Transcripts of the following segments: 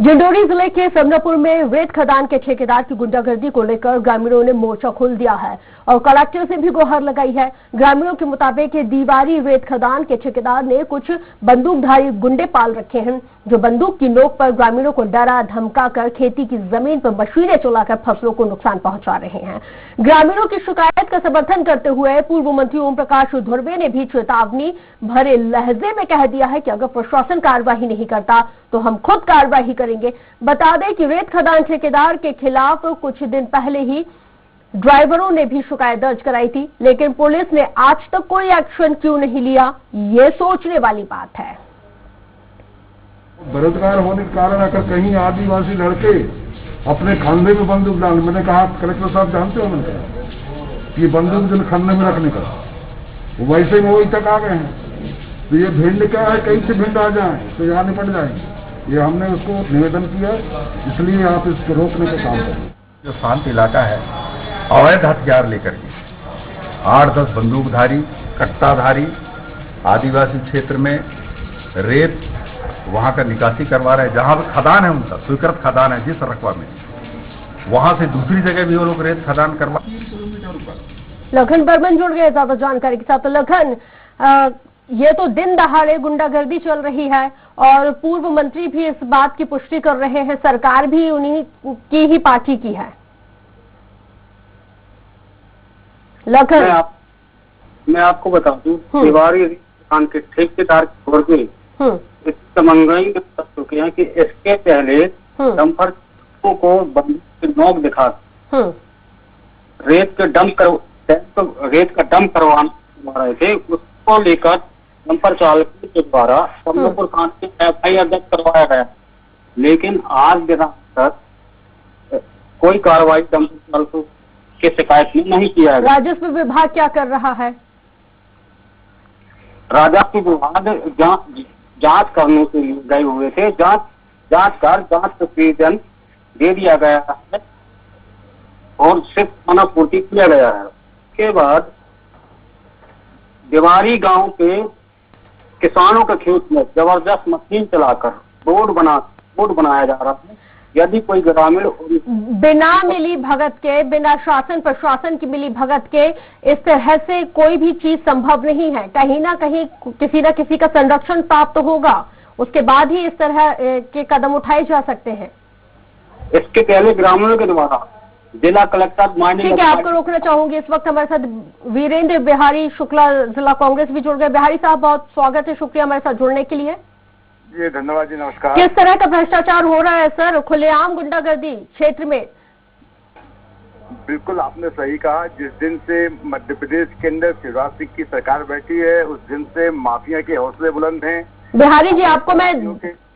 डिंडोरी जिले के समनापुर में रेत खदान के ठेकेदार की गुंडागर्दी को लेकर ग्रामीणों ने मोर्चा खोल दिया है और कलेक्टर से भी गुहार लगाई है। ग्रामीणों के मुताबिक दीवारी रेत खदान के ठेकेदार ने कुछ बंदूकधारी गुंडे पाल रखे हैं, जो बंदूक की नोक पर ग्रामीणों को डरा धमकाकर खेती की जमीन पर मशीनें चलाकर फसलों को नुकसान पहुंचा रहे हैं। ग्रामीणों की शिकायत का समर्थन करते हुए पूर्व मंत्री ओम प्रकाश धुर्वे ने भी चेतावनी भरे लहजे में कह दिया है कि अगर प्रशासन कार्रवाई नहीं करता तो हम खुद कार्रवाई करेंगे। बता दें कि रेत खदान ठेकेदार के खिलाफ कुछ दिन पहले ही ड्राइवरों ने भी शिकायत दर्ज कराई थी, लेकिन पुलिस ने आज तक कोई एक्शन क्यों नहीं लिया, ये सोचने वाली बात है। बेरोजगार होने के कारण अगर कहीं आदिवासी लड़के अपने खाने में बंदूक डाल, मैंने कहा कलेक्टर साहब जानते हो, मैंने कहा ये बंदूक जो खाने में रखने का वैसे में वही तक आ गए हैं, तो ये भिंड क्या है, कहीं से भिंड आ जाए तो यहाँ निपट जाएंगे। ये हमने उसको निवेदन किया, इसलिए आप इसको रोकने का काम करें। जो शांत इलाका है, अवैध हथियार लेकर के 8-10 बंदूकधारी कट्टाधारी आदिवासी क्षेत्र में रेत वहां का निकासी करवा रहे हैं। जहां पर खदान है, उनका स्वीकृत खदान है जिस रकबा में, वहां से दूसरी जगह भी वो लोग रेत खदान करवा। लखन बर्मन जुड़ गए ज्यादा जानकारी के साथ। लखन, ये तो दिन दहाड़े गुंडागर्दी चल रही है और पूर्व मंत्री भी इस बात की पुष्टि कर रहे हैं, सरकार भी उन्हीं की ही पार्टी की है। लखन, मैं आपको बता दूं, दीवारी दुकान के ठेकेदार छोड़ के इस महंगाई में कर चुके हैं कि इसके पहले डंपर को बंदूक की नोक दिखा रेत का डंप करवा रहे थे, उसको लेकर डंपर चालक के द्वारा समनापुर थाने में FIR दर्ज करवाया गया, लेकिन आज दिन तक कोई कार्रवाई डंपर चालकों की शिकायत में नहीं किया गया। राजस्व विभाग क्या कर रहा है? राजस्व विभाग जांच करने के लिए गए हुए थे, जांच प्रतिवेदन दे दिया गया है और सिर्फ खानापूर्ति किया गया है। उसके बाद दीवारी गांव के किसानों के खेत में जबरदस्त मशीन चलाकर रोड बनाया जा रहा है। यदि कोई ग्रामीण बिना मिली भगत के, बिना शासन प्रशासन की मिली भगत के इस तरह से कोई भी चीज संभव नहीं है। कहीं ना कहीं किसी न किसी का संरक्षण प्राप्त होगा, उसके बाद ही इस तरह के कदम उठाए जा सकते हैं। इसके पहले ग्रामीणों के द्वारा जिला कलेक्टर ठीक है, आपको रोकना चाहूंगी। इस वक्त हमारे साथ वीरेंद्र बिहारी शुक्ला जिला कांग्रेस भी जुड़ गए। बिहारी साहब, बहुत स्वागत है, शुक्रिया हमारे साथ जुड़ने के लिए। जी धन्यवाद जी, नमस्कार। किस तरह का भ्रष्टाचार हो रहा है सर, खुलेआम गुंडागर्दी क्षेत्र में? बिल्कुल आपने सही कहा, जिस दिन से मध्य प्रदेश के अंदर शिवराज सिंह की सरकार बैठी है उस दिन से माफिया के हौसले बुलंद हैं। बिहारी जी, आपको मैं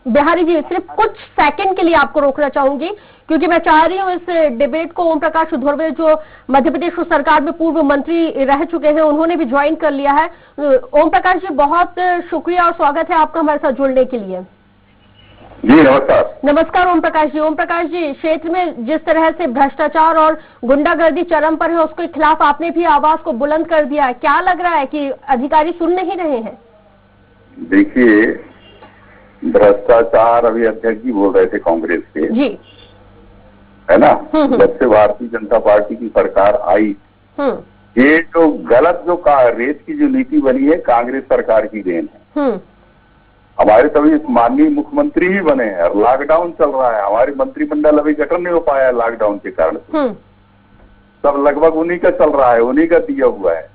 सिर्फ कुछ सेकंड के लिए आपको रोकना चाहूंगी, क्योंकि मैं चाह रही हूँ इस डिबेट को ओम प्रकाश धुर्वे जो मध्य प्रदेश सरकार में पूर्व मंत्री रह चुके हैं, उन्होंने भी ज्वाइन कर लिया है। ओम प्रकाश जी, बहुत शुक्रिया और स्वागत है आपका हमारे साथ जुड़ने के लिए। जी नमस्कार। नमस्कार ओम प्रकाश जी। ओम प्रकाश जी, क्षेत्र में जिस तरह से भ्रष्टाचार और गुंडागर्दी चरम पर है, उसके खिलाफ आपने भी आवाज को बुलंद कर दिया है। क्या लग रहा है कि अधिकारी सुन नहीं रहे हैं? देखिए, भ्रष्टाचार अभी अध्यक्ष जी बोल रहे थे कांग्रेस के, जी है ना, जब से भारतीय जनता पार्टी की सरकार आई, ये जो गलत जो रेत की जो नीति बनी है कांग्रेस सरकार की देन है। हमारे तभी माननीय मुख्यमंत्री ही बने हैं और लॉकडाउन चल रहा है, हमारे मंत्रिमंडल अभी गठन नहीं हो पाया है लॉकडाउन के कारण से। सब लगभग उन्हीं का चल रहा है, उन्हीं का दिया हुआ है।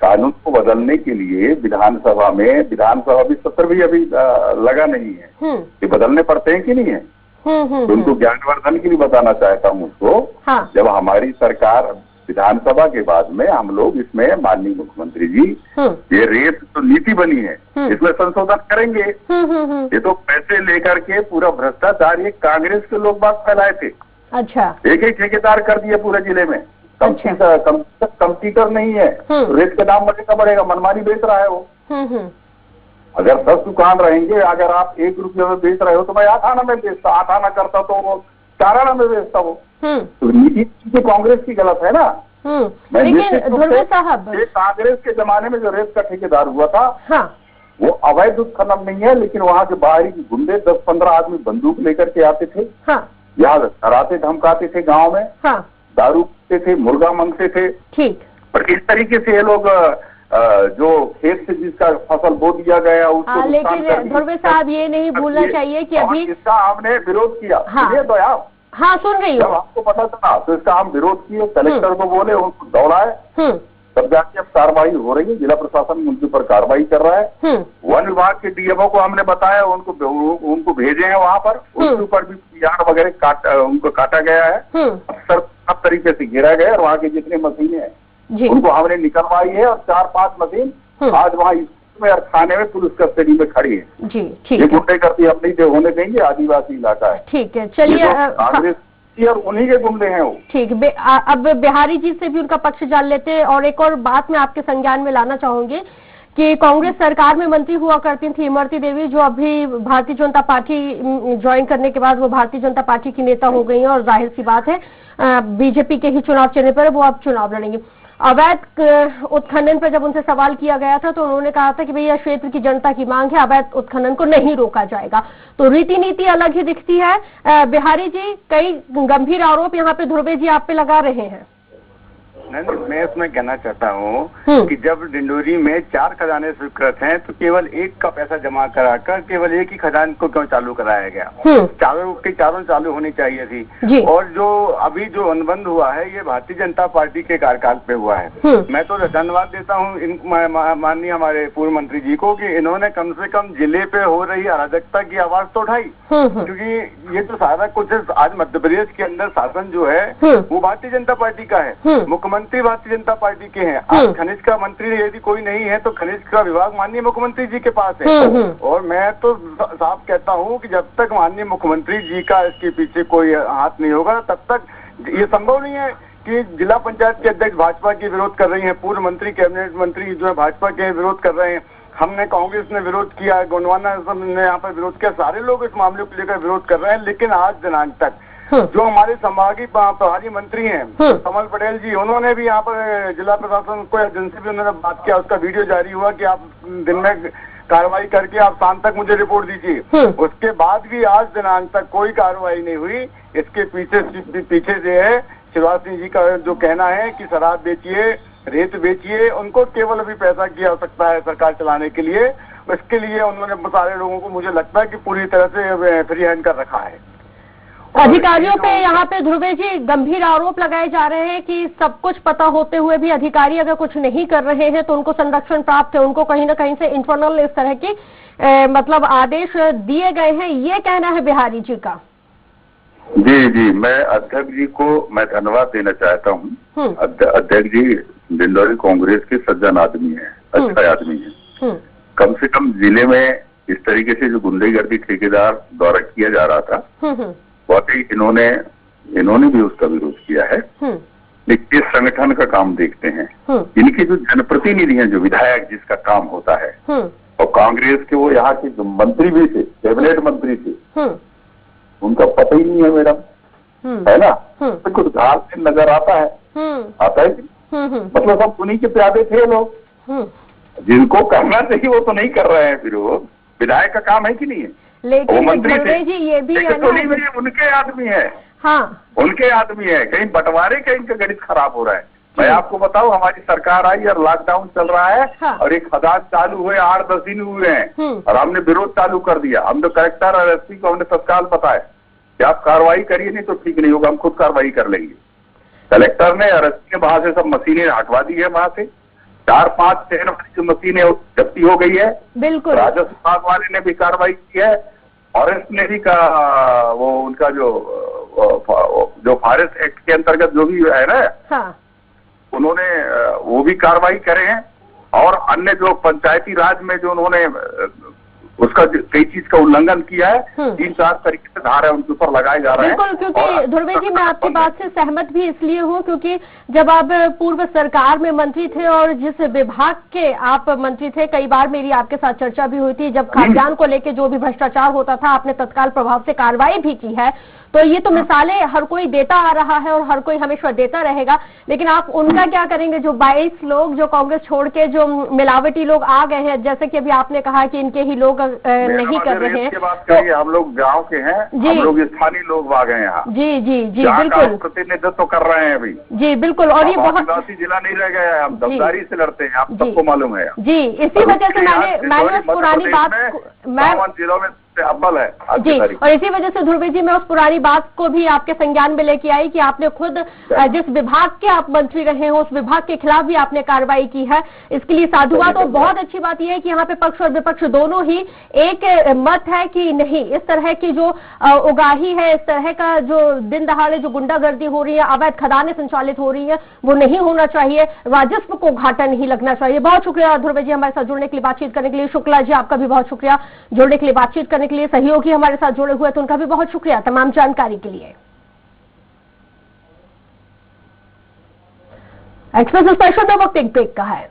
कानून को बदलने के लिए विधानसभा भी सत्र भी अभी लगा नहीं है, ये बदलने पड़ते हैं कि नहीं है। तो उनको ज्ञानवर्धन के लिए बताना चाहता हूँ उसको। हाँ। जब हमारी सरकार विधानसभा के बाद में हम लोग इसमें माननीय मुख्यमंत्री जी ये रेत तो नीति बनी है इसमें संशोधन करेंगे। ये तो पैसे लेकर के पूरा भ्रष्टाचार ये कांग्रेस के लोग बात फैलाए थे। अच्छा। एक ठेकेदार कर दिए पूरे जिले में। कंप्यूटर नहीं है, रेत का दाम बढ़ेगा, मनमानी बेच रहा है वो। अगर 10 दुकान रहेंगे, अगर आप 1 रुपये में बेच रहे हो तो मैं 8 आना में बेचता, 8 आना करता तो वो 4 आना में बेचता वो। तो नीति कांग्रेस की गलत है ना। लेकिन धुर्वे साहब, कांग्रेस के जमाने में जो रेत का ठेकेदार हुआ था, हाँ, वो अवैध उत्खनन नहीं है, लेकिन वहाँ के बाहरी गुंडे 10-15 आदमी बंदूक लेकर के आते थे। हाँ। यहाँ डराते धमकाते थे गांव में। हाँ। दारू पीते थे, मुर्गा मांगते थे। ठीक। पर इस तरीके से ये लोग जो खेत से जिसका फसल बो दिया गया उसको लेकिन ध्रुवे साहब ये नहीं भूलना चाहिए कि अभी इसका हमने विरोध किया। हाँ। तो आप हाँ सुन रही जब हूँ। आपको पता चला तो इसका हम विरोध किए, कलेक्टर को बोले, उनको दौड़ाए, तब जाके अब कार्रवाई हो रही है। जिला प्रशासन उनके ऊपर कार्रवाई कर रहा है। वन विभाग के डीएफओ को हमने बताया, उनको भेजे हैं वहाँ पर। उसके ऊपर भी पीआर वगैरह उनको काटा गया है, सब तरीके से घेरा गया है। और वहाँ की जितनी मशीनें हैं उनको हमने निकलवाई है और 4-5 मशीन आज वहाँ स्कूल में और थाने में पुलिस कस्टडी में खड़ी है। जी ठीक ये गुंडेगर्दी अब नहीं होने देंगे, आदिवासी इलाका है। ठीक है, चलिए कांग्रेस और उन्हीं के गुंडे हैं वो। ठीक, अब बिहारी जी से भी उनका पक्ष जान लेते हैं। और एक और बात मैं आपके संज्ञान में लाना चाहूंगी कि कांग्रेस सरकार में मंत्री हुआ करती थी इमरती देवी, जो अभी भारतीय जनता पार्टी ज्वाइन करने के बाद वो भारतीय जनता पार्टी की नेता हो गई हैं और जाहिर सी बात है बीजेपी के ही चुनाव चिन्ह पर वो अब चुनाव लड़ेंगे। अवैध उत्खनन पर जब उनसे सवाल किया गया था तो उन्होंने कहा था कि भैया क्षेत्र की जनता की मांग है, अवैध उत्खनन को नहीं रोका जाएगा। तो रीति नीति अलग ही दिखती है। बिहारी जी, कई गंभीर आरोप यहाँ पे ध्रुवे जी आप पे लगा रहे हैं। नहीं, मैं इसमें कहना चाहता हूँ कि जब डिंडोरी में 4 खजाने स्वीकृत हैं तो केवल एक का पैसा जमा कराकर केवल एक ही खजान को क्यों चालू कराया गया? चारों चालू होनी चाहिए थी। और जो अभी जो अनुबंध हुआ है ये भारतीय जनता पार्टी के कार्यकाल पे हुआ है। मैं तो धन्यवाद देता हूँ माननीय हमारे पूर्व मंत्री जी को कि इन्होंने कम से कम जिले पे हो रही अराजकता की आवाज तो उठाई, क्योंकि ये तो सारा कुछ आज मध्य प्रदेश के अंदर शासन जो है वो भारतीय जनता पार्टी का है, मुख्यमंत्री भारतीय जनता पार्टी के हैं। आज खनिज का मंत्री यदि कोई नहीं है तो खनिज का विभाग माननीय मुख्यमंत्री जी के पास है। और मैं तो साफ कहता हूं कि जब तक माननीय मुख्यमंत्री जी का इसके पीछे कोई हाथ नहीं होगा तब तक ये संभव नहीं है कि जिला पंचायत के अध्यक्ष भाजपा की विरोध कर रही है, पूर्व मंत्री कैबिनेट मंत्री जो है भाजपा के विरोध कर रहे हैं, हमने कांग्रेस ने विरोध किया, गोंडवाना ने यहाँ पर विरोध किया, सारे लोग इस मामले को लेकर विरोध कर रहे हैं। लेकिन आज दिनांक तक जो हमारे संभागीय प्रभारी मंत्री हैं कमल पटेल जी, उन्होंने भी यहाँ पर जिला प्रशासन को जिनसे भी उन्होंने बात किया उसका वीडियो जारी हुआ कि आप दिन में कार्रवाई करके आप शाम तक मुझे रिपोर्ट दीजिए। उसके बाद भी आज दिनांक तक कोई कार्रवाई नहीं हुई। इसके पीछे जो है शिवराज सिंह जी का जो कहना है कि शराब बेचिए, रेत बेचिए, उनको केवल अभी पैसा की आवश्यकता है सरकार चलाने के लिए। इसके लिए उन्होंने सारे लोगों को मुझे लगता है कि पूरी तरह से फ्री हैंड कर रखा है। अधिकारियों पे यहाँ पे ध्रुवे जी गंभीर आरोप लगाए जा रहे हैं कि सब कुछ पता होते हुए भी अधिकारी अगर कुछ नहीं कर रहे हैं तो उनको संरक्षण प्राप्त है, उनको कहीं ना कहीं से इंटरनल इस तरह की मतलब आदेश दिए गए हैं, ये कहना है बिहारी जी का। जी, मैं अध्यक्ष जी को मैं धन्यवाद देना चाहता हूँ। अध्यक्ष जी डिंडोरी कांग्रेस के सज्जन आदमी है, अच्छा आदमी है। कम से कम जिले में इस तरीके से जो गुंडागर्दी ठेकेदार द्वारा किया जा रहा था वाकई इन्होंने भी उसका विरोध किया है। लेकिन इस संगठन का काम देखते हैं, इनके जो जनप्रतिनिधि हैं, जो विधायक जिसका काम होता है, और कांग्रेस के वो यहाँ के जो मंत्री भी थे, कैबिनेट मंत्री थे, उनका पता ही नहीं है मैडम, है ना? तो कुछ घास नजर आता है, आता है मतलब सब उन्हीं के प्यादे थे लोग, जिनको करना चाहिए वो तो नहीं कर रहे हैं। फिर वो विधायक का काम है कि नहीं है? लेकिन मंत्री थे जी ये भी है तो नहीं, उनके आदमी है। हाँ, उनके आदमी है। कहीं बंटवारे का इनका गणित खराब हो रहा है। मैं आपको बताऊं, हमारी सरकार आई और लॉकडाउन चल रहा है। हाँ। और एक खदान चालू हुए 8-10 दिन हुए हैं और हमने विरोध चालू कर दिया। हम तो कलेक्टर और एसपी को हमने तत्काल बताया कि आप कार्रवाई करिए, नहीं तो ठीक नहीं होगा, हम खुद कार्रवाई कर लेंगे। कलेक्टर ने और एसपी ने वहां से सब मशीनें हटवा दी है। वहां से 4-5 शहर वाली जो मशीनें जब्ती हो गई है। बिल्कुल। राजस्व विभाग वाले ने भी कार्रवाई की है। फॉरेस्ट ने भी का वो उनका जो फॉरेस्ट एक्ट के अंतर्गत जो भी है ना, हाँ। उन्होंने वो भी कार्रवाई करे हैं। और अन्य जो पंचायती राज में जो उन्होंने उसका कई चीज का उल्लंघन किया है, 3-4 तरीके से धारा उनके ऊपर लगाए जा रहे हैं। बिल्कुल, क्योंकि ध्रुवे जी मैं आपकी बात से सहमत भी इसलिए हूँ क्योंकि जब आप पूर्व सरकार में मंत्री थे और जिस विभाग के आप मंत्री थे, कई बार मेरी आपके साथ चर्चा भी हुई थी। जब खाद्यान्न को लेकर जो भी भ्रष्टाचार होता था आपने तत्काल प्रभाव से कार्रवाई भी की है। तो ये तो मिसालें हर कोई देता आ रहा है और हर कोई हमेशा देता रहेगा, लेकिन आप उनका क्या करेंगे जो 22 लोग जो कांग्रेस छोड़ के जो मिलावटी लोग आ गए हैं, जैसे कि अभी आपने कहा कि इनके ही लोग नहीं कर रहे हैं। हम लोग गाँव के हैं, हम लोग स्थानीय लोग आ गए यहाँ। जी जी जी बिल्कुल, प्रतिनिधित्व कर रहे हैं अभी। जी बिल्कुल, और ये बहुत आदिवासी जिला नहीं रह गया है, हम दमदारी से लड़ते हैं, आप सबको मालूम है। जी, इसी वजह से मैंने उस पुरानी बात जिलों में अव्वल है जी, और इसी वजह से ध्रुवी जी मैं उस पुरानी बात को भी आपके संज्ञान में लेके आई कि आपने खुद जिस विभाग के आप मंत्री रहे हो उस विभाग के खिलाफ भी आपने कार्रवाई की है, इसके लिए साधुवाद। और बहुत अच्छी बात यह है कि यहाँ पे पक्ष और विपक्ष दोनों ही एक मत है कि नहीं, इस तरह की जो उगाही है, इस तरह का जो दिन दहाड़े जो गुंडागर्दी हो रही है, अवैध खदानें संचालित हो रही है, वो नहीं होना चाहिए, राजस्व को घाटा नहीं लगना चाहिए। बहुत शुक्रिया ध्रुवी जी हमारे साथ जुड़ने के लिए, बातचीत करने के लिए। शुक्ला जी आपका भी बहुत शुक्रिया जुड़ने के लिए, बातचीत करने के लिए। सहयोगी हमारे साथ जुड़े हुए तो उनका भी बहुत शुक्रिया तमाम जानकारी के लिए। एक्सप्रेस स्पेशल में वक्त एक ब्रेक का है।